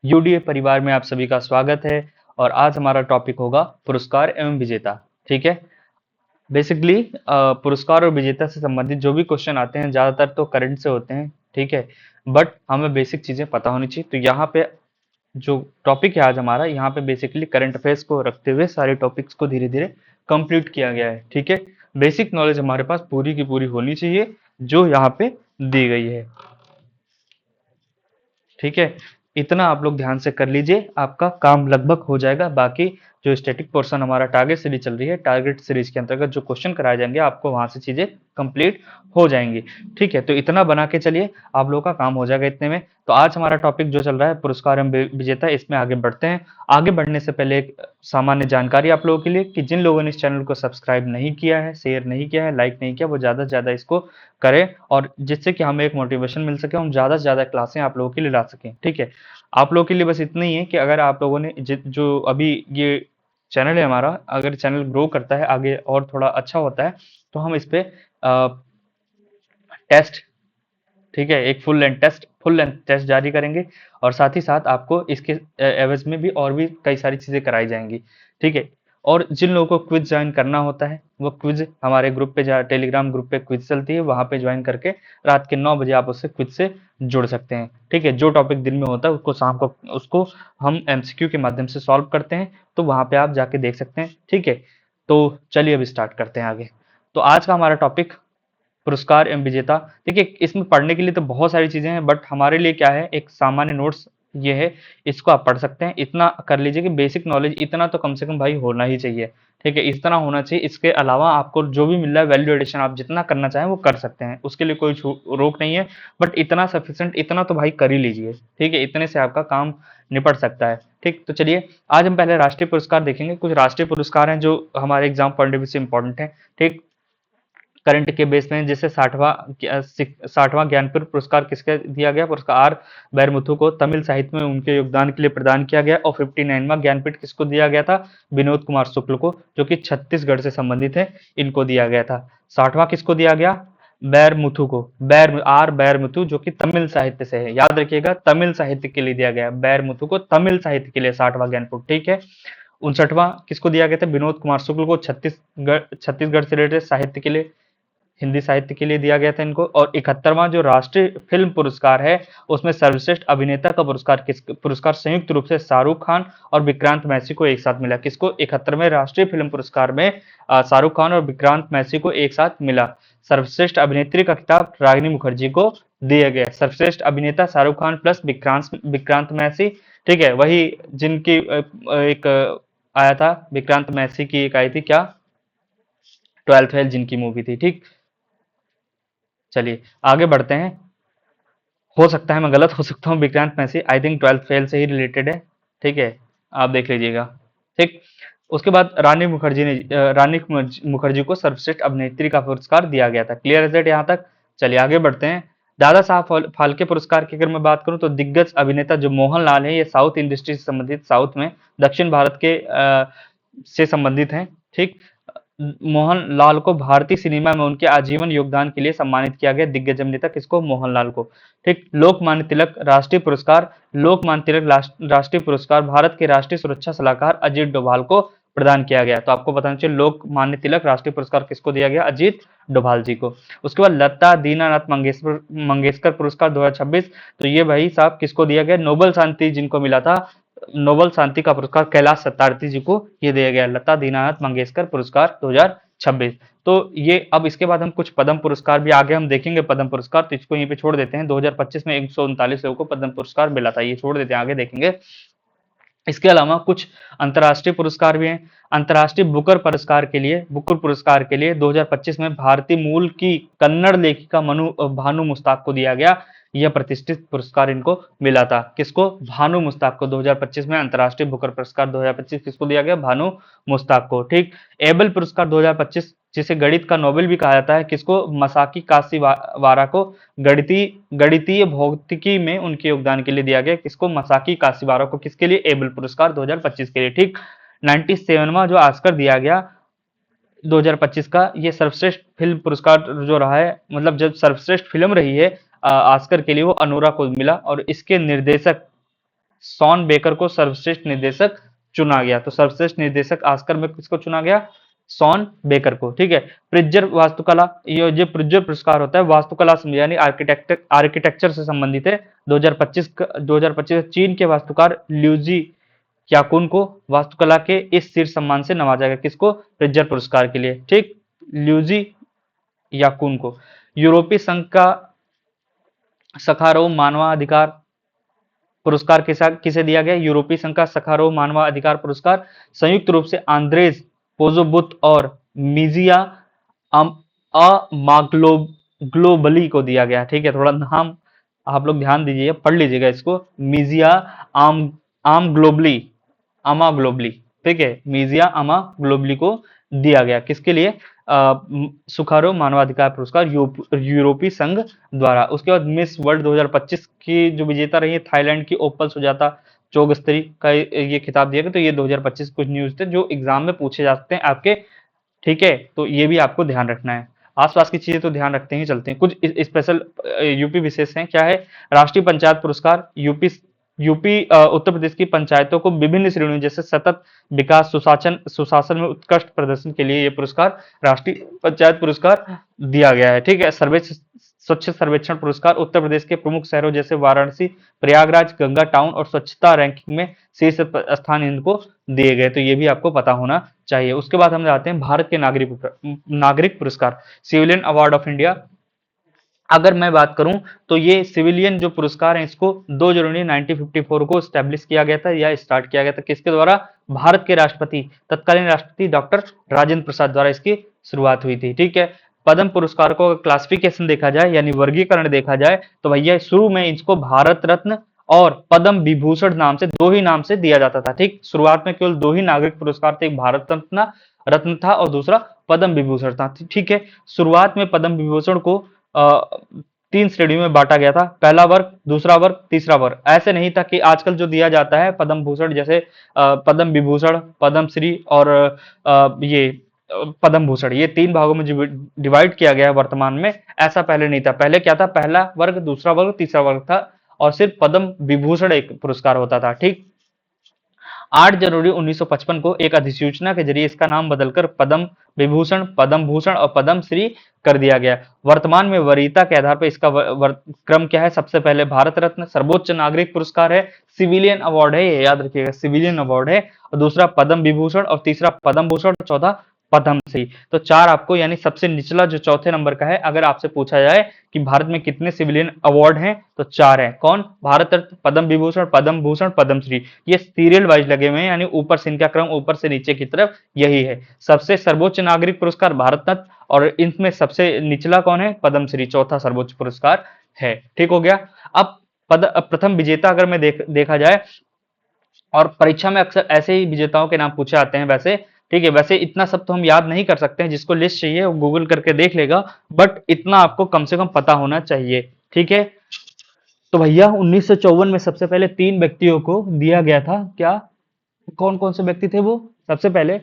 UDA परिवार में आप सभी का स्वागत है। और आज हमारा टॉपिक होगा पुरस्कार एवं विजेता। ठीक है। बेसिकली पुरस्कार और विजेता से संबंधित जो भी क्वेश्चन आते हैं ज्यादातर तो करंट से होते हैं। ठीक है। बट हमें बेसिक चीजें पता होनी चाहिए, तो यहाँ पे जो टॉपिक है आज हमारा, यहाँ पे बेसिकली करंट अफेयर्स को रखते हुए सारे टॉपिक्स को धीरे धीरे कंप्लीट किया गया है। ठीक है। बेसिक नॉलेज हमारे पास पूरी की पूरी होनी चाहिए जो यहाँ पे दी गई है। ठीक है। इतना आप लोग ध्यान से कर लीजिए, आपका काम लगभग हो जाएगा। बाकी जो स्टैटिक पोर्शन हमारा टारगेट सीरीज चल रही है, टारगेट सीरीज के अंतर्गत जो क्वेश्चन कराए जाएंगे आपको वहां से चीजें कंप्लीट हो जाएंगी। ठीक है। तो इतना बना के चलिए, आप लोगों का काम हो जाएगा इतने में। तो आज हमारा टॉपिक जो चल रहा है पुरस्कार एवं विजेता, इसमें आगे बढ़ते हैं। आगे बढ़ने से पहले एक सामान्य जानकारी आप लोगों के लिए कि जिन लोगों ने इस चैनल को सब्सक्राइब नहीं किया है, शेयर नहीं किया है, लाइक नहीं किया, वो ज्यादा से ज्यादा इसको करें, और जिससे कि हमें एक मोटिवेशन मिल सके, हम ज्यादा से ज्यादा क्लासें आप लोगों के लिए ला सकें। ठीक है। आप लोगों के लिए बस इतना ही है कि अगर आप लोगों ने जो अभी ये चैनल है हमारा, अगर चैनल ग्रो करता है आगे और थोड़ा अच्छा होता है, तो हम इस पे टेस्ट, ठीक है, एक फुल लेंथ टेस्ट जारी करेंगे। और साथ ही साथ आपको इसके एवज में भी और भी कई सारी चीजें कराई जाएंगी। ठीक है। और जिन लोगों को क्विज ज्वाइन करना होता है, वो क्विज हमारे ग्रुप पे टेलीग्राम ग्रुप पे क्विज चलती है, वहां पे ज्वाइन करके रात के 9 बजे आप उससे क्विज से जुड़ सकते हैं। ठीक है। जो टॉपिक दिन में होता है उसको शाम को उसको हम एमसीक्यू के माध्यम से सॉल्व करते हैं, तो वहां पे आप जाके देख सकते हैं। ठीक है। तो चलिए अब स्टार्ट करते हैं आगे। तो आज का हमारा टॉपिक पुरस्कार एवं विजेता। देखिए, इसमें पढ़ने के लिए तो बहुत सारी चीजें हैं, बट हमारे लिए क्या है, एक सामान्य नोट्स ये है, इसको आप पढ़ सकते हैं। इतना कर लीजिए कि बेसिक नॉलेज इतना तो कम से कम भाई होना ही चाहिए। ठीक है। इतना होना चाहिए। इसके अलावा आपको जो भी मिल रहा है वैल्यू एडिशन आप जितना करना चाहें वो कर सकते हैं, उसके लिए कोई रोक नहीं है। बट इतना सफिशिएंट, इतना तो भाई कर ही लीजिए। ठीक है। इतने से आपका काम निपट सकता है। ठीक। तो चलिए, आज हम पहले राष्ट्रीय पुरस्कार देखेंगे। कुछ राष्ट्रीय पुरस्कार हैं जो हमारे एग्जाम पॉइंट ऑफ व्यू से इंपॉर्टेंट है। ठीक। करंट के बेस में, जैसे 60वां ज्ञानपीठ पुरस्कार किसके दिया गया, पुरस्कार आर बैरमुथु को तमिल साहित्य में उनके योगदान के लिए प्रदान किया गया। और 59वां ज्ञानपीठ किसको दिया गया था, विनोद कुमार शुक्ल को, जो कि छत्तीसगढ़ से संबंधित है, इनको दिया गया था। 60वां किसको दिया गया, बैरमुथु को, बैरमुथु, जो कि तमिल साहित्य से है, याद रखिएगा, तमिल साहित्य के लिए दिया गया, बैरमुथु को तमिल साहित्य के लिए 60वां ज्ञानपीठ। ठीक है। 59वां किसको दिया गया था, विनोद कुमार शुक्ल को, छत्तीसगढ़ से रिलेटेड साहित्य के लिए, हिंदी साहित्य के लिए दिया गया था इनको। और 71वां जो राष्ट्रीय फिल्म पुरस्कार है, उसमें सर्वश्रेष्ठ अभिनेता का पुरस्कार संयुक्त रूप से शाहरुख खान और विक्रांत मैसी को एक साथ मिला। किसको, 71वें राष्ट्रीय फिल्म पुरस्कार में शाहरुख खान और विक्रांत मैसी को एक साथ मिला। सर्वश्रेष्ठ अभिनेत्री का खिताब रागिनी मुखर्जी को दिया गया। सर्वश्रेष्ठ अभिनेता शाहरुख खान प्लस विक्रांत मैसी। ठीक है। वही जिनकी एक आया था, विक्रांत मैसी की एक आई थी क्या, 12th फेल जिनकी मूवी थी। ठीक। चलिए आगे बढ़ते हैं। हो सकता है मैं गलत हो सकता हूँ, Vikrant Massey I think 12th fail से ही रिलेटेड है। ठीक है। आप देख लीजिएगा। ठीक। उसके बाद रानी मुखर्जी को सर्वश्रेष्ठ अभिनेत्री का पुरस्कार दिया गया था। क्लियर है दैट यहाँ तक। चलिए आगे बढ़ते हैं। दादा साहब फाल्के पुरस्कार की अगर मैं बात करूं, तो दिग्गज अभिनेता जो मोहनलाल है, ये साउथ इंडस्ट्री से संबंधित, साउथ में दक्षिण भारत के से संबंधित हैं। ठीक। मोहनलाल को भारतीय सिनेमा में उनके आजीवन योगदान के लिए सम्मानित किया गया। दिग्गज अभिनेता किसको, मोहनलाल को। ठीक। लोकमान्य तिलक राष्ट्रीय पुरस्कार, राष्ट्रीय पुरस्कार भारत के राष्ट्रीय सुरक्षा सलाहकार अजीत डोभाल को प्रदान किया गया। तो आपको बताना चाहिए, लोकमान्य तिलक राष्ट्रीय पुरस्कार किसको दिया गया, अजीत डोभाल जी को। उसके बाद लता दीनानाथ मंगेशकर पुरस्कार 2026, तो ये भाई साहब किसको दिया गया, नोबल शांति जिनको मिला था, नोबल शांति का पुरस्कार कैलाश सत्यार्थी जी को ये दिया गया, लता दीनानाथ मंगेशकर पुरस्कार 2026। तो ये, अब इसके बाद हम कुछ पद्म पुरस्कार भी आगे हम देखेंगे, पद्म पुरस्कार, तो इसको यहीं पे छोड़ देते हैं। 2025 में 139 लोगों को पद्म पुरस्कार मिला था, ये छोड़ देते हैं, आगे देखेंगे। इसके अलावा कुछ अंतर्राष्ट्रीय पुरस्कार भी हैं। अंतर्राष्ट्रीय बुकर पुरस्कार के लिए 2025 में भारतीय मूल की कन्नड़ लेखिका भानु मुस्ताक को दिया गया। यह प्रतिष्ठित पुरस्कार इनको मिला था। किसको, भानु मुस्ताक को। 2025 में अंतर्राष्ट्रीय बुकर पुरस्कार 2025 किसको दिया गया, भानु मुस्ताक को। ठीक। एबल पुरस्कार 2025, जिसे गणित का नोबेल भी कहा जाता है, किसको, मसाकी काशीवारा को। गणितीय भौतिकी में उनके योगदान के लिए दिया गया। किसको, मसाकी काशीवारा को। किसके लिए, एबल पुरस्कार 2025 के लिए। ठीक। 97वां जो ऑस्कर दिया गया 2025 का, ये सर्वश्रेष्ठ फिल्म पुरस्कार जो रहा है, मतलब जब सर्वश्रेष्ठ फिल्म रही है ऑस्कर के लिए, वो अनोरा को मिला। और इसके निर्देशक शॉन बेकर को सर्वश्रेष्ठ निर्देशक चुना गया। तो सर्वश्रेष्ठ निर्देशक ऑस्कर में किसको चुना गया? शॉन बेकर को। ठीक है। प्रिज्जर वास्तुकला, ये जो प्रिज्जर पुरस्कार होता है वास्तुकला से यानी आर्किटेक्चर से संबंधित है। 2025 चीन के वास्तुकार ल्यूजी याकुन को वास्तुकला के इस शीर्ष सम्मान से नवाजा गया। किसको? प्रिज्जर पुरस्कार के लिए। ठीक, ल्यूजी याकुन को। यूरोपीय संघ का सखारोव मानवाधिकार पुरस्कार किसे दिया गया? यूरोपीय संघ का सखारोव मानवाधिकार पुरस्कार संयुक्त रूप से आंद्रेज पोजोबुत और मिजिया ग्लोबली को दिया गया। ठीक है, थोड़ा नाम आप लोग ध्यान दीजिए, पढ़ लीजिएगा इसको। मिजिया आम आम ग्लोबली आमा ग्लोबली। ठीक है, मिजिया आमा ग्लोबली को दिया गया। किसके लिए? सुखारो मानवाधिकार पुरस्कार यूरोपीय संघ द्वारा। उसके बाद मिस वर्ल्ड 2025 की जो विजेता रही है थाईलैंड की ओपल सुजाता चोगस्तरी का ये खिताब दिया गया। तो ये 2025 कुछ न्यूज थे जो एग्जाम में पूछे जाते हैं आपके। ठीक है, तो ये भी आपको ध्यान रखना है। आसपास की चीजें तो ध्यान रखते ही चलते हैं। कुछ स्पेशल यूपी विशेष हैं। क्या है? राष्ट्रीय पंचायत पुरस्कार यूपी उत्तर प्रदेश की पंचायतों को विभिन्न श्रेणियों जैसे सतत विकास, सुशासन में उत्कृष्ट प्रदर्शन के लिए ये पुरस्कार राष्ट्रीय पंचायत पुरस्कार दिया गया है। ठीक है। स्वच्छ सर्वेक्षण पुरस्कार उत्तर प्रदेश के प्रमुख शहरों जैसे वाराणसी, प्रयागराज, गंगा टाउन और स्वच्छता रैंकिंग में शीर्ष स्थान इनको दिए गए। तो ये भी आपको पता होना चाहिए। उसके बाद हम जाते हैं भारत के नागरिक पुरस्कार, सिविलियन अवार्ड ऑफ इंडिया। अगर मैं बात करूं तो ये सिविलियन जो पुरस्कार है इसको 2 जनवरी 1954 को स्टैब्लिश किया गया था या स्टार्ट किया गया था। किसके द्वारा? भारत के राष्ट्रपति, तत्कालीन राष्ट्रपति डॉक्टर राजेंद्र प्रसाद द्वारा इसकी शुरुआत हुई थी। ठीक है। पद्म पुरस्कार को क्लासिफिकेशन देखा जाए यानी वर्गीकरण देखा जाए तो भैया शुरू में इसको भारत रत्न और पद्म विभूषण नाम से, दो ही नाम से दिया जाता था। ठीक, शुरुआत में केवल दो ही नागरिक पुरस्कार थे, एक भारत रत्न था और दूसरा पद्म विभूषण था। ठीक है। शुरुआत में पद्म विभूषण को 3 श्रेणियों में बांटा गया था, पहला वर्ग, दूसरा वर्ग, तीसरा वर्ग। ऐसे नहीं था कि आजकल जो दिया जाता है पद्म भूषण, जैसे पद्म विभूषण, पद्म श्री और ये पद्म भूषण, ये 3 भागों में डिवाइड किया गया है वर्तमान में। ऐसा पहले नहीं था। पहले क्या था? पहला वर्ग, दूसरा वर्ग, तीसरा वर्ग था और सिर्फ पद्म विभूषण एक पुरस्कार होता था। ठीक। 8 जनवरी 1955 को एक अधिसूचना के जरिए इसका नाम बदलकर पद्म विभूषण, पद्म भूषण और पद्म श्री कर दिया गया। वर्तमान में वरीयता के आधार पर इसका क्रम क्या है? सबसे पहले भारत रत्न सर्वोच्च नागरिक पुरस्कार है, सिविलियन अवार्ड है, ये याद रखिएगा, सिविलियन अवार्ड है। और दूसरा पद्म विभूषण और तीसरा पद्म भूषण, चौथा पद्म श्री। तो 4 आपको, यानी सबसे निचला जो चौथे नंबर का है, अगर आपसे पूछा जाए कि भारत में कितने सिविलियन अवार्ड हैं तो 4 हैं। कौन? भारत रत्न, पद्म विभूषण, पद्म भूषण, पद्म श्री। ये सीरियल वाइज लगे हुए हैं यानी ऊपर से इनका क्रम ऊपर से नीचे की तरफ यही है। सबसे सर्वोच्च नागरिक पुरस्कार भारत रत्न और इनमें सबसे निचला कौन है? पद्म श्री, चौथा सर्वोच्च पुरस्कार है। ठीक हो गया। अब प्रथम विजेता अगर मैं देखा जाए, और परीक्षा में अक्सर ऐसे ही विजेताओं के नाम पूछे आते हैं वैसे। ठीक है, वैसे इतना सब तो हम याद नहीं कर सकते हैं, जिसको लिस्ट चाहिए वो गूगल करके देख लेगा, बट इतना आपको कम से कम पता होना चाहिए। ठीक है। तो भैया 1954 में सबसे पहले 3 व्यक्तियों को दिया गया था। क्या, कौन कौन से व्यक्ति थे वो? सबसे पहले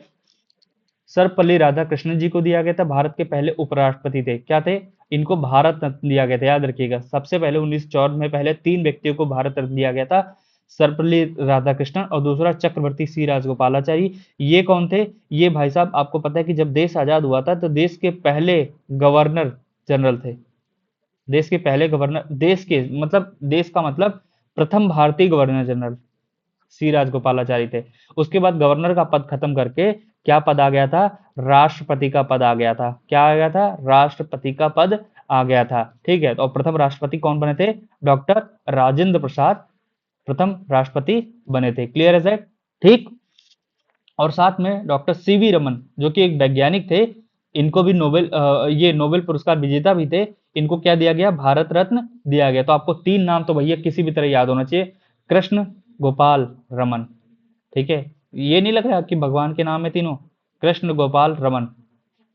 सर्वपल्ली राधाकृष्णन जी को दिया गया था, भारत के पहले उपराष्ट्रपति थे। क्या थे? इनको भारत रत्न दिया गया था, याद रखिएगा। सबसे पहले 1954 में पहले 3 व्यक्तियों को भारत रत्न दिया गया था, सर्वपल्ली राधाकृष्णन और दूसरा चक्रवर्ती सी राजगोपालाचारी। ये कौन थे? ये भाई साहब आपको पता है कि जब देश आजाद हुआ था तो देश के पहले गवर्नर जनरल थे। देश के पहले गवर्नर, देश के मतलब, देश का मतलब प्रथम भारतीय गवर्नर जनरल सी राजगोपालाचारी थे। उसके बाद गवर्नर का पद खत्म करके क्या पद आ गया था? राष्ट्रपति का पद आ गया था। क्या आ गया था? राष्ट्रपति का पद आ गया था। ठीक है। तो प्रथम राष्ट्रपति कौन बने थे? डॉक्टर राजेंद्र प्रसाद प्रथम राष्ट्रपति बने थे। क्लियर है सर? ठीक। और साथ में डॉक्टर सीवी रमन जो कि एक वैज्ञानिक थे, इनको भी ये नोबेल पुरस्कार विजेता भी थे, इनको क्या दिया गया? भारत रत्न दिया गया। तो आपको 3 नाम तो भैया किसी भी तरह याद होना चाहिए, कृष्ण गोपाल रमन। ठीक है, ये नहीं लग रहा कि भगवान के नाम है तीनों, कृष्ण गोपाल रमन।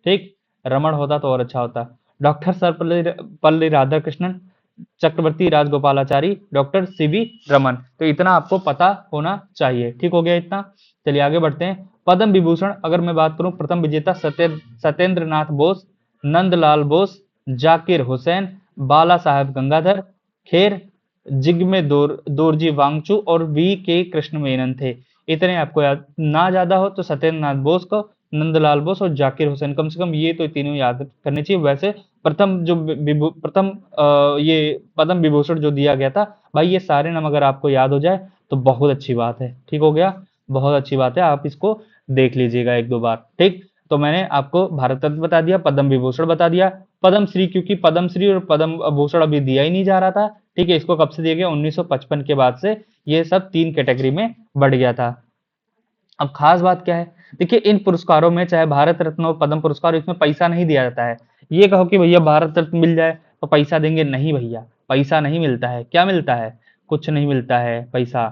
ठीक, रमन होता तो और अच्छा होता। डॉक्टर सर्वपल्ली राधाकृष्णन, चक्रवर्ती राजगोपालाचारी, डॉक्टर सीवी रमन। तो इतना आपको पता होना चाहिए। ठीक हो गया इतना। चलिए आगे बढ़ते हैं। पद्म विभूषण अगर मैं बात करूं, प्रथम विजेता सत्येंद्र नाथ बोस, नंदलाल बोस, जाकिर हुसैन, बाला साहेब गंगाधर, खेर, जिग्मे दोरजी वांगचू और वी के कृष्ण मेनन थे। इतने आपको याद ना ज्यादा हो तो सत्येंद्र नाथ बोस को, नंदलाल बोस और जाकिर हुसैन, कम से कम ये तो तीनों याद करने चाहिए। वैसे प्रथम जो प्रथम ये पद्म विभूषण जो दिया गया था भाई, ये सारे नाम अगर आपको याद हो जाए तो बहुत अच्छी बात है। ठीक हो गया, बहुत अच्छी बात है, आप इसको देख लीजिएगा एक दो बार। ठीक, तो मैंने आपको भारत रत्न बता दिया, पद्म विभूषण बता दिया, पद्म श्री, क्योंकि पद्म श्री और पद्म भूषण अभी दिया ही नहीं जा रहा था। ठीक है, इसको कब से दिया गया, 1955 के बाद से ये सब 3 कैटेगरी में बढ़ गया था। अब खास बात क्या है, देखिए इन पुरस्कारों में चाहे भारत रत्न और पद्म पुरस्कार, इसमें पैसा नहीं दिया जाता है। ये कहो कि भैया भारत रत्न मिल जाए तो पैसा देंगे, नहीं भैया, पैसा नहीं मिलता है। क्या मिलता है, कुछ नहीं मिलता है पैसा।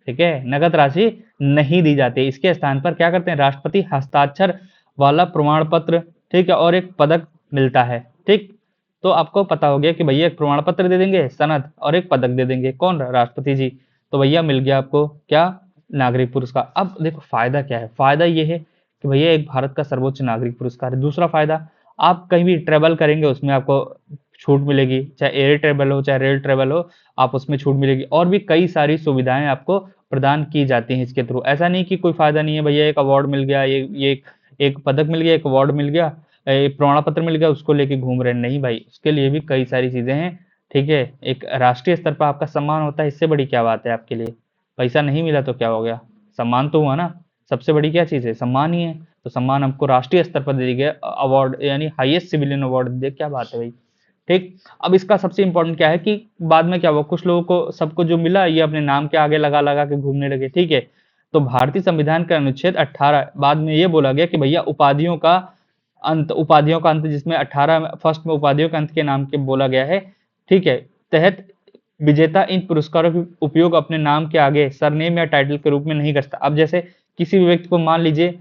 ठीक है, नगद राशि नहीं दी जाती। इसके स्थान पर क्या करते हैं, राष्ट्रपति हस्ताक्षर वाला प्रमाण पत्र, ठीक है, और एक पदक मिलता है। ठीक, तो आपको पता हो गया कि भैया एक प्रमाण पत्र दे देंगे, सनद, और एक पदक दे देंगे, कौन, राष्ट्रपति जी। तो भैया मिल गया आपको क्या, नागरिक पुरस्कार। अब देखो फायदा क्या है, फायदा ये है कि भैया एक भारत का सर्वोच्च नागरिक पुरस्कार है। दूसरा फायदा, आप कहीं भी ट्रेवल करेंगे उसमें आपको छूट मिलेगी, चाहे एयर ट्रेवल हो चाहे रेल ट्रेवल हो, आप उसमें छूट मिलेगी। और भी कई सारी सुविधाएं आपको प्रदान की जाती हैं इसके थ्रू। ऐसा नहीं कि कोई फायदा नहीं है, भैया एक अवार्ड मिल गया, ये एक पदक मिल गया, एक अवार्ड मिल गया, एक प्रमाण पत्र मिल गया, उसको लेके घूम रहे हैं, नहीं भाई, उसके लिए भी कई सारी चीजें हैं। ठीक है, एक राष्ट्रीय स्तर पर आपका सम्मान होता है, इससे बड़ी क्या बात है आपके लिए। पैसा नहीं मिला तो क्या हो गया, सम्मान तो हुआ ना। सबसे बड़ी क्या चीज है, सम्मान ही है। तो सम्मान हमको राष्ट्रीय स्तर पर दे गया, अवार्ड यानी हाईएस्ट सिविलियन अवार्ड दे, क्या बात है भाई। ठीक, अब इसका सबसे इंपॉर्टेंट क्या है कि बाद में क्या हुआ, कुछ लोगों को सबको जो मिला ये अपने नाम के आगे लगा लगा के घूमने लगे। ठीक है, तो भारतीय संविधान का अनुच्छेद 18 बाद में ये बोला गया कि भैया उपाधियों का अंत जिसमें 18 फर्स्ट में उपाधियों के अंत के नाम के बोला गया है। ठीक है, तहत विजेता इन पुरस्कारों का उपयोग अपने नाम के आगे सरनेम या टाइटल के रूप में नहीं कर सकता। अब जैसे किसी भी व्यक्ति को मान लीजिए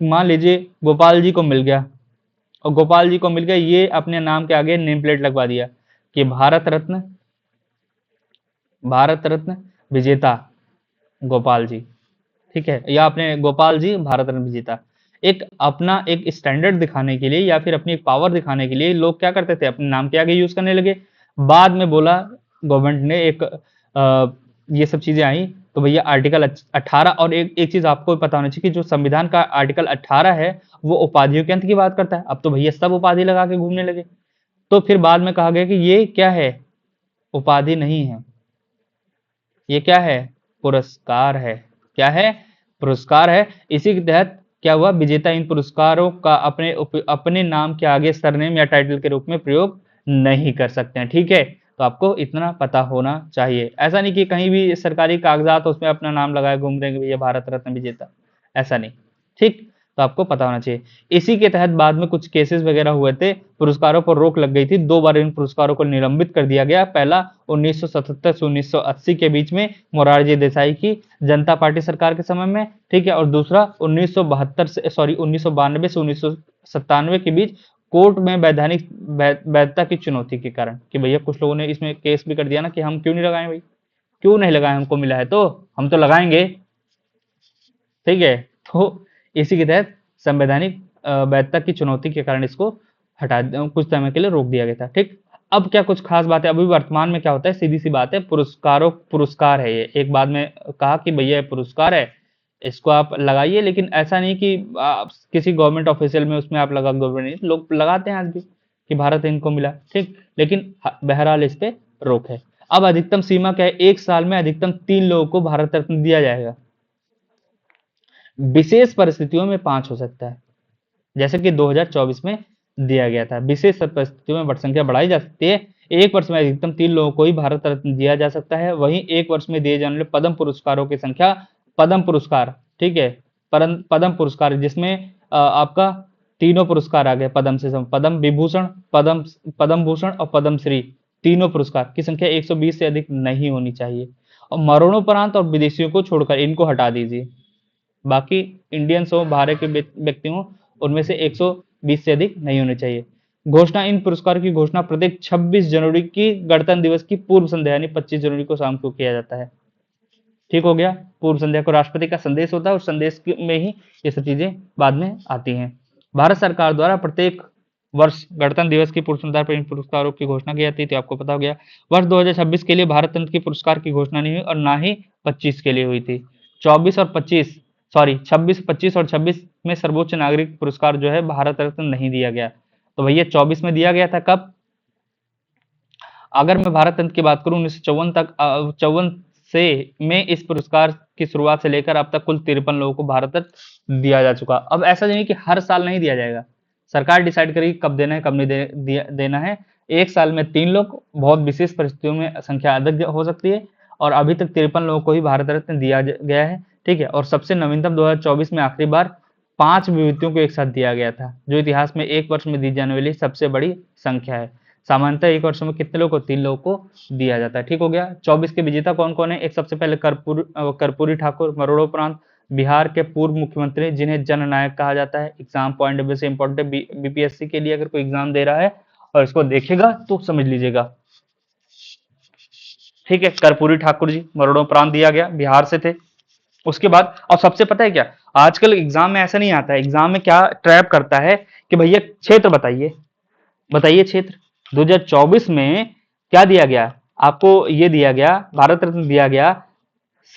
गोपाल जी को मिल गया, और गोपाल जी को मिल गया, ये अपने नाम के आगे नेम प्लेट लगवा दिया कि भारत रत्न विजेता गोपाल जी। ठीक है, या अपने गोपाल जी भारत रत्न विजेता। एक अपना एक स्टैंडर्ड दिखाने के लिए या फिर अपनी एक पावर दिखाने के लिए लोग क्या करते थे, अपने नाम के आगे यूज करने लगे। बाद में बोला गवर्नमेंट ने एक ये सब चीजें आई, तो भैया आर्टिकल 18, और एक चीज आपको पता होना चाहिए कि जो संविधान का आर्टिकल 18 है वो उपाधियों के अंत की बात करता है। अब तो भैया सब उपाधि लगा के घूमने लगे। तो फिर बाद में कहा गया कि ये क्या है, उपाधि नहीं है, ये क्या है, पुरस्कार है। क्या है, पुरस्कार है। इसी के तहत क्या हुआ, विजेता इन पुरस्कारों का अपने नाम के आगे सरनेम या टाइटल के रूप में प्रयोग नहीं कर सकते हैं। ठीक है, तो आपको इतना पता होना चाहिए। ऐसा नहीं कि कहीं भी सरकारी कागजात उसमें अपना नाम लगाए घूम रहे हैं भैया भारत रत्न विजेता, ऐसा नहीं। ठीक, तो आपको पता होना चाहिए। इसी के तहत बाद में कुछ केसेस वगैरह हुए थे, पुरस्कारों पर रोक लग गई थी। 2 बार इन पुरस्कारों को निलंबित कर दिया गया। पहला 1977 से 1980 के बीच में मोरारजी देसाई की जनता पार्टी सरकार के समय में। ठीक है, और दूसरा 1992 से 1997 के बीच कोर्ट में वैधानिक वैधता की चुनौती के कारण, कि भैया कुछ लोगों ने इसमें केस भी कर दिया ना कि हम क्यों नहीं लगाएं भाई, क्यों नहीं लगाएं, हमको मिला है तो हम तो लगाएंगे। ठीक है, तो इसी के तहत संवैधानिक वैधता की चुनौती के कारण इसको कुछ समय के लिए रोक दिया गया था। ठीक, अब क्या कुछ खास बात है, अभी वर्तमान में क्या होता है, सीधी सी बात है, पुरस्कार है ये। एक बाद में कहा कि भैया ये पुरस्कार है, इसको आप लगाइए, लेकिन ऐसा नहीं कि आप किसी गवर्नमेंट ऑफिशियल में उसमें आप लगा दो, नहीं, लोग लगाते हैं आज भी कि भारत इनको मिला। ठीक, लेकिन बहरहाल इस पे रोक है। अब अधिकतम सीमा क्या है, 1 साल में अधिकतम 3 लोगों को भारत रत्न दिया जाएगा। विशेष परिस्थितियों में 5 हो सकता है, जैसे कि 2024 में दिया गया था। विशेष परिस्थितियों में संख्या बढ़ाई जा सकती है। एक वर्ष में अधिकतम 3 लोगों को ही भारत रत्न दिया जा सकता है। वहीं एक वर्ष में दिए जाने वाले पद्म पुरस्कारों की संख्या, पद्म पुरस्कार, ठीक है, पद्म पुरस्कार जिसमें आपका तीनों पुरस्कार आ गए, पद्म से पद्म विभूषण, पद्म भूषण और पद्म श्री, तीनों पुरस्कार की संख्या 120 से अधिक नहीं होनी चाहिए। और मरणोपरांत और विदेशियों को छोड़कर इनको हटा दीजिए। बाकी इंडियंस हो, बाहर के व्यक्ति हो, उनमें से 120 से अधिक नहीं होने चाहिए। घोषणा, इन पुरस्कार की घोषणा प्रत्येक 26 जनवरी की गणतंत्र दिवस की पूर्व संध्या यानी 25 जनवरी को शाम को किया जाता है। ठीक हो गया, पूर्व संध्या को राष्ट्रपति का संदेश होता है, उस संदेश में ही ये सब चीजें बाद में आती हैं। भारत सरकार द्वारा प्रत्येक वर्ष गणतंत्र दिवस की पूर्व संध्या पर इन पुरस्कारों की घोषणा की जाती थी, आपको पता हो गया। वर्ष 2026 के लिए भारत रत्न की पुरस्कार की घोषणा नहीं हुई और ना ही 25 के लिए हुई थी। 24 और 25 सॉरी 26, 25 और 26 में सर्वोच्च नागरिक पुरस्कार जो है भारत रत्न नहीं दिया गया। तो भैया 24 में दिया गया था, कब? अगर मैं भारत रत्न की बात करूं 1954 तक, 54 से में इस पुरस्कार की शुरुआत से लेकर अब तक कुल 53 लोगों को भारत रत्न दिया जा चुका। अब ऐसा नहीं कि हर साल नहीं दिया जाएगा, सरकार डिसाइड करेगी कब देना है कब नहीं देना है। एक साल में 3 लोग, बहुत विशेष परिस्थितियों में संख्या अधिक हो सकती है, और अभी तक 53 लोगों को ही भारत रत्न दिया गया है। ठीक है, और सबसे नवीनतम 2024 में आखिरी बार 5 विभूतियों को एक साथ दिया गया था, जो इतिहास में एक वर्ष में दी जाने वाली सबसे बड़ी संख्या है। सामान्यतः एक वर्ष में कितने लोगों को? 3 लोगों को दिया जाता है। ठीक हो गया। 24 के विजेता कौन कौन है? एक सबसे पहले कर्पूरी ठाकुर, मरणोपरांत बिहार के पूर्व मुख्यमंत्री, जिन्हें जननायक कहा जाता है। एग्जाम पॉइंट ऑफ व्यू से इंपॉर्टेंट है, बीपीएससी के लिए अगर कोई एग्जाम दे रहा है और इसको देखेगा तो समझ लीजिएगा। ठीक है, कर्पूरी ठाकुर जी मरणोपरांत दिया गया, बिहार से थे। उसके बाद, और सबसे पता है क्या, आजकल एग्जाम में ऐसा नहीं आता है, एग्जाम में क्या ट्रैप करता है कि भैया क्षेत्र बताइए, बताइए क्षेत्र। 2024 में क्या दिया गया आपको? ये दिया गया, भारत रत्न दिया गया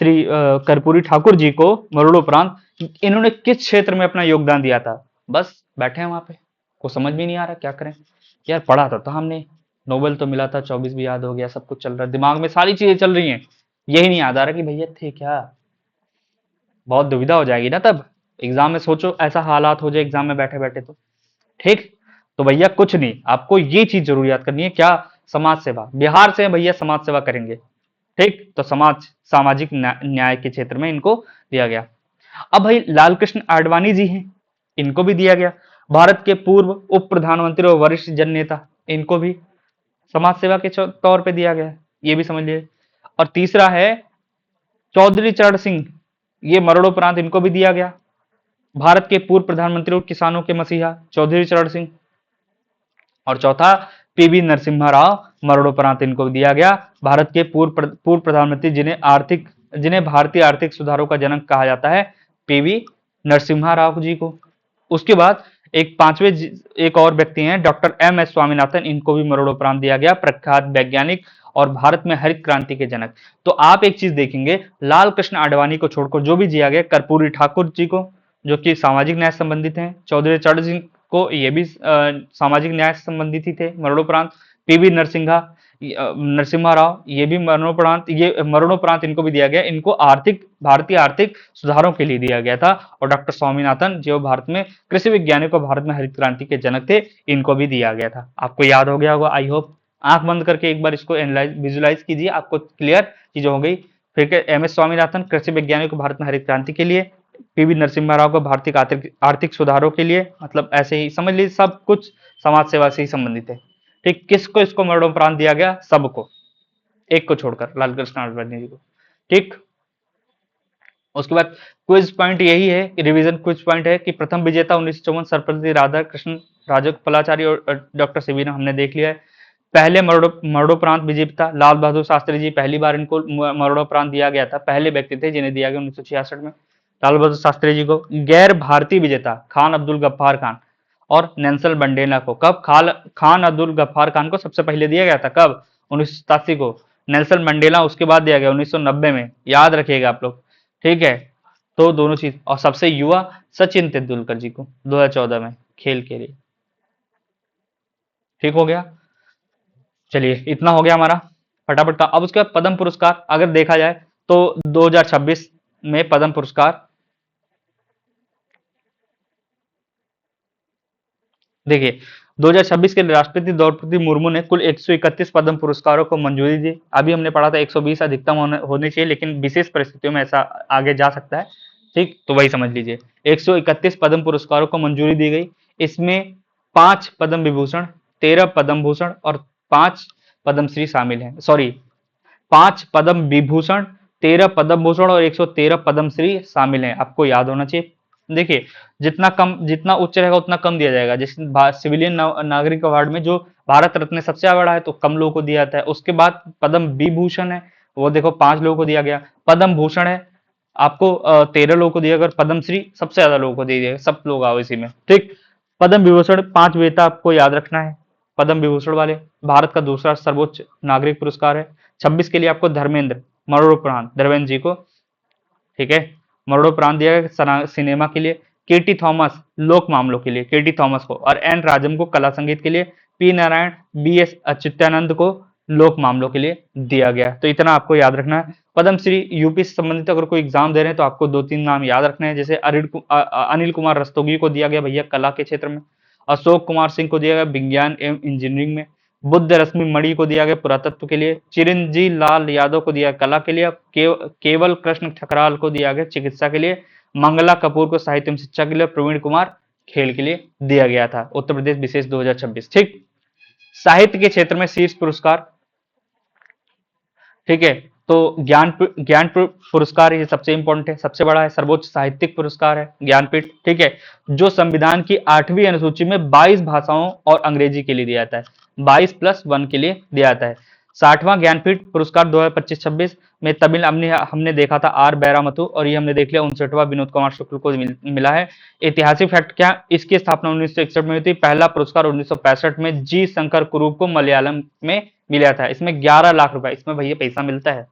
श्री कर्पूरी ठाकुर जी को मरणोपरांत। इन्होंने किस क्षेत्र में अपना योगदान दिया था? बस बैठे हैं वहां पे, को समझ में नहीं आ रहा क्या करें। यार पढ़ा था हमने, नोबेल तो मिला था, 24 भी याद हो गया, सब कुछ चल रहा है दिमाग में, सारी चीजें चल रही हैं, यही नहीं याद आ रहा कि भैया थे क्या। बहुत दुविधा हो जाएगी ना तब एग्जाम में, सोचो ऐसा हालात हो जाए एग्जाम में बैठे बैठे तो। ठीक, तो भैया कुछ नहीं, आपको ये चीज जरूर याद करनी है, क्या? समाज सेवा। बिहार से भैया समाज सेवा करेंगे। ठीक, तो सामाजिक न्याय के क्षेत्र में इनको दिया गया। अब भाई लाल कृष्ण आडवाणी जी हैं, इनको भी दिया गया। भारत के पूर्व उप प्रधानमंत्री और वरिष्ठ जन नेता, इनको भी समाज सेवा के तौर पे दिया गया, ये भी समझ लीजिए। और तीसरा है चौधरी चरण सिंह, ये मरणोपरांत इनको भी दिया गया। भारत के पूर्व प्रधानमंत्री और किसानों के मसीहा चौधरी चरण सिंह। और चौथा पीवी नरसिम्हा राव, मरणोपरांत इनको दिया गया। भारत के पूर्व प्रधानमंत्री, जिन्हें भारतीय आर्थिक सुधारों का जनक कहा जाता है, पीवी नरसिम्हा राव जी को। उसके बाद एक और व्यक्ति हैं डॉक्टर एम एस स्वामीनाथन, इनको भी मरणोपरांत दिया गया, प्रख्यात वैज्ञानिक और भारत में हरित क्रांति के जनक। तो आप एक चीज देखेंगे, लाल कृष्ण आडवाणी को छोड़कर जो भी दिया गया, कर्पूरी ठाकुर जी को जो कि सामाजिक न्याय से संबंधित हैं, चौधरी चरण सिंह को ये भी सामाजिक न्याय से संबंधित ही थे, मरणोपरांत। पीवी नरसिम्हा राव, ये भी मरणोपरांत इनको भी दिया गया, इनको भारतीय आर्थिक सुधारों के लिए दिया गया था। और डॉक्टर स्वामीनाथन, जो भारत में कृषि वैज्ञानिक और भारत में हरित क्रांति के जनक थे, इनको भी दिया गया था। आपको याद हो गया होगा, आई होप। आंख बंद करके एक बार इसको एनालाइज विजुलाइज कीजिए, आपको क्लियर चीजें हो गई। फिर एम एस स्वामीनाथन कृषि वैज्ञानिक को भारत में हरित क्रांति के लिए, पीवी नरसिम्हा राव को भारतीय आर्थिक सुधारों के लिए, मतलब ऐसे ही समझ लीजिए, सब कुछ समाज सेवा से ही संबंधित है। ठीक, किसको इसको मरणोपरांत दिया गया? सबको, एक को छोड़कर, लाल कृष्ण आडवाणी जी को। ठीक, उसके बाद क्विज पॉइंट यही है, रिवीजन क्विज पॉइंट है कि प्रथम विजेता 1954 सर्वपल्ली राधाकृष्ण राजगोपालाचारी और डॉक्टर सीवी ने हमने देख लिया है। पहले मरणोपरांत विजेता लाल बहादुर शास्त्री जी, पहली बार इनको मरणोपरांत दिया गया था, पहले व्यक्ति थे जिन्हें दिया गया 1966 में, लाल बहादुर शास्त्री जी को। गैर भारतीय विजेता खान अब्दुल गफ्फार खान और नेल्सन मंडेला को। कब? खान अब्दुल गफ्फार खान को सबसे पहले दिया गया था, कब? 1987 को। नेल्सन मंडेला उसके बाद दिया गया 1990 में, याद रखिएगा आप लोग। ठीक है, तो दोनों चीज। और सबसे युवा सचिन तेंदुलकर जी को 2014 में खेल के लिए। ठीक हो गया, चलिए इतना हो गया हमारा फटाफट का। अब उसके बाद पद्म पुरस्कार अगर देखा जाए तो 2026 में पद्म पुरस्कार, देखिए 2026 के लिए राष्ट्रपति द्रौपदी मुर्मू ने कुल 131 पद्म पुरस्कारों को मंजूरी दी। अभी हमने पढ़ा था 120 अधिकतम होने चाहिए, लेकिन विशेष परिस्थितियों में ऐसा आगे जा सकता है। ठीक, तो वही समझ लीजिए, 131 पद्म पुरस्कारों को मंजूरी दी गई। इसमें 5 पद्म विभूषण, 13 पद्म भूषण और 5 पद्मश्री शामिल हैं। सॉरी, 5 पद्म विभूषण, 13 पद्म भूषण और 113 पद्मश्री शामिल हैं, आपको याद होना चाहिए। देखिए, जितना उच्च रहेगा उतना कम दिया जाएगा। जैसे सिविलियन नागरिक अवार्ड में जो भारत रत्न सबसे बड़ा है तो कम लोगों को दिया जाता है। उसके बाद पद्म विभूषण है, वो देखो 5 लोगों को दिया गया। पद्म भूषण है, आपको 13 लोगों को दिया गया। पद्मश्री सबसे ज्यादा लोगों को दिया गया, सब लोग आओ इसी में। ठीक, पद्म विभूषण 5 विजेता आपको याद रखना है, पद्म विभूषण वाले, भारत का दूसरा सर्वोच्च नागरिक पुरस्कार है। 26 के लिए आपको धर्मेंद्र मरणोपरांत धर्मेंद्र जी को, ठीक है, मरणोपरांत दिया गया सिनेमा के लिए। केटी थॉमस लोक मामलों के लिए, केटी थॉमस को, और एन राजम को कला संगीत के लिए, P Narayan B S Achyutanand को लोक मामलों के लिए दिया गया। तो इतना आपको याद रखना है। पद्मश्री यूपी से संबंधित अगर कोई एग्जाम दे रहे हैं तो आपको 2-3 नाम याद रखने हैं, जैसे अनिल कुमार रस्तोगी को दिया गया भैया कला के क्षेत्र में, अशोक कुमार सिंह को दिया गया विज्ञान एवं इंजीनियरिंग में, बुद्ध रश्मि मणि को दिया गया पुरातत्व के लिए, चिरंजी लाल यादव को दिया कला के लिए, केवल कृष्ण ठकराल को दिया गया चिकित्सा के लिए, मंगला कपूर को साहित्य एवं शिक्षा के लिए, प्रवीण कुमार खेल के लिए दिया गया था। उत्तर प्रदेश विशेष 2026। ठीक, साहित्य के क्षेत्र में शीर्ष पुरस्कार, ठीक है, तो ज्ञान पुरस्कार ये सबसे इंपॉर्टेंट है, सबसे बड़ा है, सर्वोच्च साहित्यिक पुरस्कार है ज्ञानपीठ, ठीक है, जो संविधान की 8वीं अनुसूची में 22 भाषाओं और अंग्रेजी के लिए दिया जाता है, 22+1 के लिए दिया जाता है। 60वां ज्ञानपीठ पुरस्कार 2025-26 में तमिल हमने देखा था आर बैरामथु, और ये हमने देख लिया 59वां विनोद कुमार शुक्ल को मिला है। ऐतिहासिक फैक्ट क्या, इसकी स्थापना 1961 में हुई थी। पहला पुरस्कार 1965 में जी शंकर कुरूप को मलयालम में मिला था। इसमें 11 लाख रुपए, इसमें भैया पैसा मिलता है,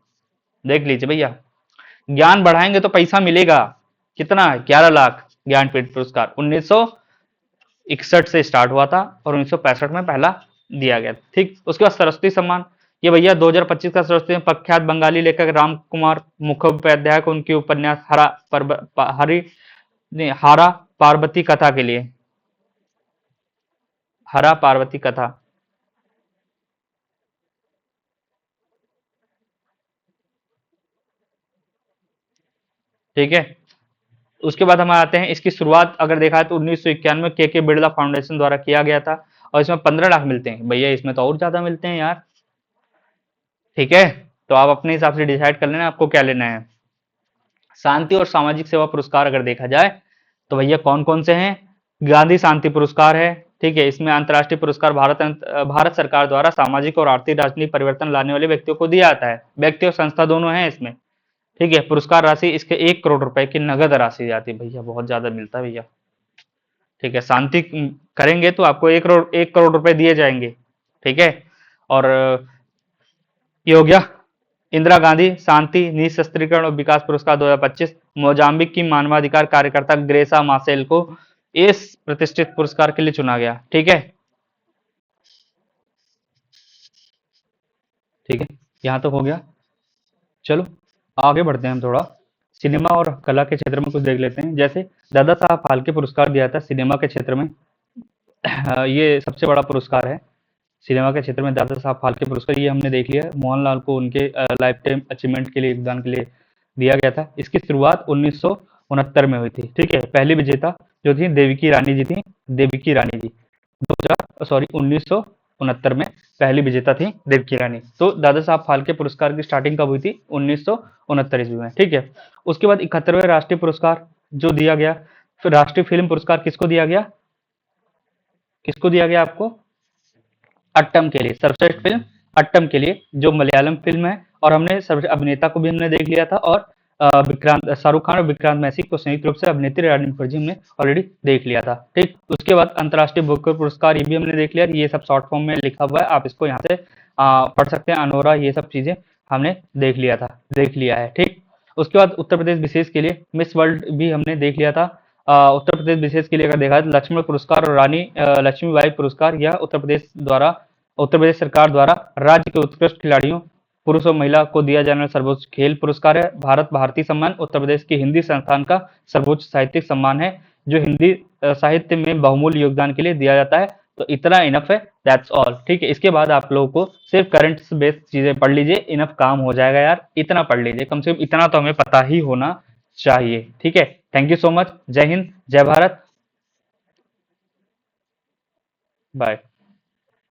देख लीजिए भैया, ज्ञान बढ़ाएंगे तो पैसा मिलेगा। कितना, 11 लाख। ज्ञानपीठ पुरस्कार 1961 से स्टार्ट हुआ था और 1965 में पहला दिया गया। ठीक, उसके बाद सरस्वती सम्मान, ये भैया 2025 का सरस्वती प्रख्यात बंगाली लेखक राम कुमार मुखोपाध्याय को उनकी उपन्यास हारा पार्वती कथा के लिए, हरा पार्वती कथा, ठीक है। उसके बाद हम आते हैं, इसकी शुरुआत अगर देखा है तो 1991 के बिरला फाउंडेशन द्वारा किया गया था, और इसमें 15 लाख मिलते हैं भैया, इसमें तो और ज्यादा मिलते हैं यार, ठीक है। तो आप अपने हिसाब से डिसाइड कर लेना आपको क्या लेना है। शांति और सामाजिक सेवा पुरस्कार अगर देखा जाए तो भैया कौन कौन से हैं, गांधी शांति पुरस्कार है, ठीक है, इसमें अंतर्राष्ट्रीय पुरस्कार भारत सरकार द्वारा सामाजिक और आर्थिक राजनीतिक परिवर्तन लाने वाले व्यक्तियों को दिया जाता है, व्यक्ति और संस्था दोनों हैं इसमें, ठीक है। पुरस्कार राशि इसके 1 करोड़ रुपए की नगद राशि जाती है भैया, बहुत ज्यादा मिलता है भैया, ठीक है। शांति करेंगे तो आपको 1 करोड़ रुपए दिए जाएंगे, ठीक है। और ये हो गया इंदिरा गांधी शांति निशस्त्रीकरण और विकास पुरस्कार 2025, मोजाम्बिक की मानवाधिकार कार्यकर्ता ग्रेसा मासेल को इस प्रतिष्ठित पुरस्कार के लिए चुना गया, ठीक है, ठीक है। यहां तक हो गया, चलो आगे बढ़ते हैं हम थोड़ा, सिनेमा और कला के क्षेत्र में कुछ देख लेते हैं। जैसे दादा साहब फाल्के पुरस्कार दिया था सिनेमा के क्षेत्र में, ये सबसे बड़ा पुरस्कार है सिनेमा के क्षेत्र में, दादा साहब फाल्के पुरस्कार, ये हमने देख लिया, मोहनलाल को उनके लाइफ टाइम अचीवमेंट के लिए, योगदान के लिए दिया गया था। इसकी शुरुआत 1969 में हुई थी, ठीक है। पहली विजेता जो थी देविकी रानी जी थी, देविकी रानी जी 1969 में पहली विजेता थी देविकी रानी। तो दादा साहब फाल्के पुरस्कार की स्टार्टिंग कब हुई थी, 1969 ईस्वी में, ठीक है। उसके बाद 71वें राष्ट्रीय पुरस्कार जो दिया गया, फिर राष्ट्रीय फिल्म पुरस्कार किसको दिया गया, किसको दिया गया आपको, अट्टम के लिए, सर्वश्रेष्ठ फिल्म अट्टम के लिए, जो मलयालम फिल्म है, और हमने सर्वश्रेष्ठ अभिनेता को भी हमने देख लिया था, और विक्रांत, शाहरुख खान और विक्रांत मैसी को संयुक्त रूप से अभिनेत्री रानी मुखर्जी हमने ऑलरेडी देख लिया था, ठीक। उसके बाद अंतर्राष्ट्रीय बुकर पुरस्कार, ये भी हमने देख लिया, ये सब शॉर्ट फॉर्म में लिखा हुआ है, आप इसको यहाँ से पढ़ सकते हैं, अनोरा, ये सब चीजें हमने देख लिया था, देख लिया है, ठीक। उसके बाद उत्तर प्रदेश विशेष के लिए मिस वर्ल्ड भी हमने देख लिया था। उत्तर प्रदेश विशेष के लिए अगर देखा जाए, लक्ष्मण पुरस्कार और रानी लक्ष्मीबाई पुरस्कार, यह उत्तर प्रदेश सरकार द्वारा राज्य के उत्कृष्ट खिलाड़ियों पुरुष और महिला को दिया जाने वाला सर्वोच्च खेल पुरस्कार है। भारत भारती सम्मान उत्तर प्रदेश की हिंदी संस्थान का सर्वोच्च साहित्यिक सम्मान है, जो हिंदी साहित्य में बहुमूल्य योगदान के लिए दिया जाता है। तो इतना इनफ है, दैट्स ऑल, ठीक है। इसके बाद आप लोगों को सिर्फ करंट बेस्ड चीजें पढ़ लीजिए, इनफ काम हो जाएगा यार, इतना पढ़ लीजिए, कम से कम इतना तो हमें पता ही होना चाहिए, ठीक है। थैंक यू सो मच, जय हिंद, जय भारत, बाय।